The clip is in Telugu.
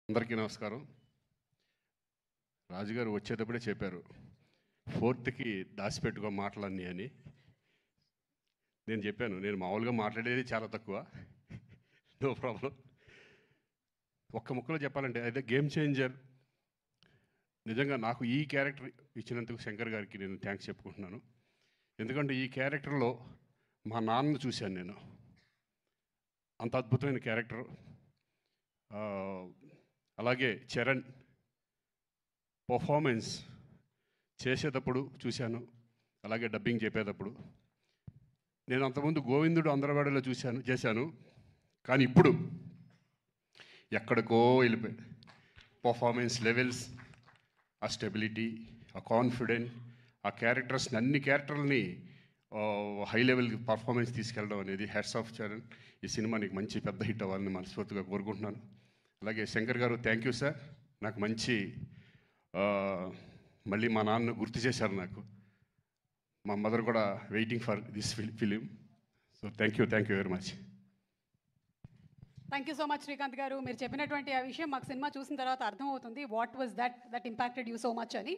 అందరికీ నమస్కారం. రాజుగారు వచ్చేటప్పుడే చెప్పారు 4th దాచిపెట్టుకో మాటలన్నీ అని. నేను చెప్పాను, నేను మామూలుగా మాట్లాడేది చాలా తక్కువ, నో ప్రాబ్లం. ఒక్క ముక్కలో చెప్పాలంటే అదే గేమ్ చేంజర్. నిజంగా నాకు ఈ క్యారెక్టర్ ఇచ్చినందుకు శంకర్ గారికి నేను థ్యాంక్స్ చెప్పుకుంటున్నాను. ఎందుకంటే ఈ క్యారెక్టర్లో మా నాన్నను చూశాను నేను. అంత అద్భుతమైన క్యారెక్టర్. అలాగే చరణ్ పర్ఫార్మెన్స్ చేసేటప్పుడు చూశాను, అలాగే డబ్బింగ్ చెప్పేటప్పుడు. నేను అంతకుముందు గోవిందుడు అందరవాడిలో చేశాను, కానీ ఇప్పుడు ఎక్కడికో వెళ్ళిపోయాడు. పర్ఫార్మెన్స్ లెవెల్స్, ఆ స్టెబిలిటీ, ఆ కాన్ఫిడెంట్, ఆ క్యారెక్టర్స్ని, అన్ని క్యారెక్టర్లని హై లెవెల్ పర్ఫార్మెన్స్ తీసుకెళ్ళడం అనేది హ్యాట్స్ ఆఫ్ చరణ్. ఈ సినిమా నీకు మంచి పెద్ద హిట్ అవ్వాలని మనస్ఫూర్తిగా కోరుకుంటున్నాను. అలాగే శంకర్ గారు థ్యాంక్ యూ సార్. నాకు మంచి మళ్ళీ మా నాన్న గుర్తు చేశారు నాకు. మా మదర్ కూడా waiting for this film. So thank you very much. Thank you so much Srikanth గారు. మీరు చెప్పినటువంటి ఆ విషయం మాకు సినిమా చూసిన తర్వాత అర్థమవుతుంది. What was that impacted you so much అని.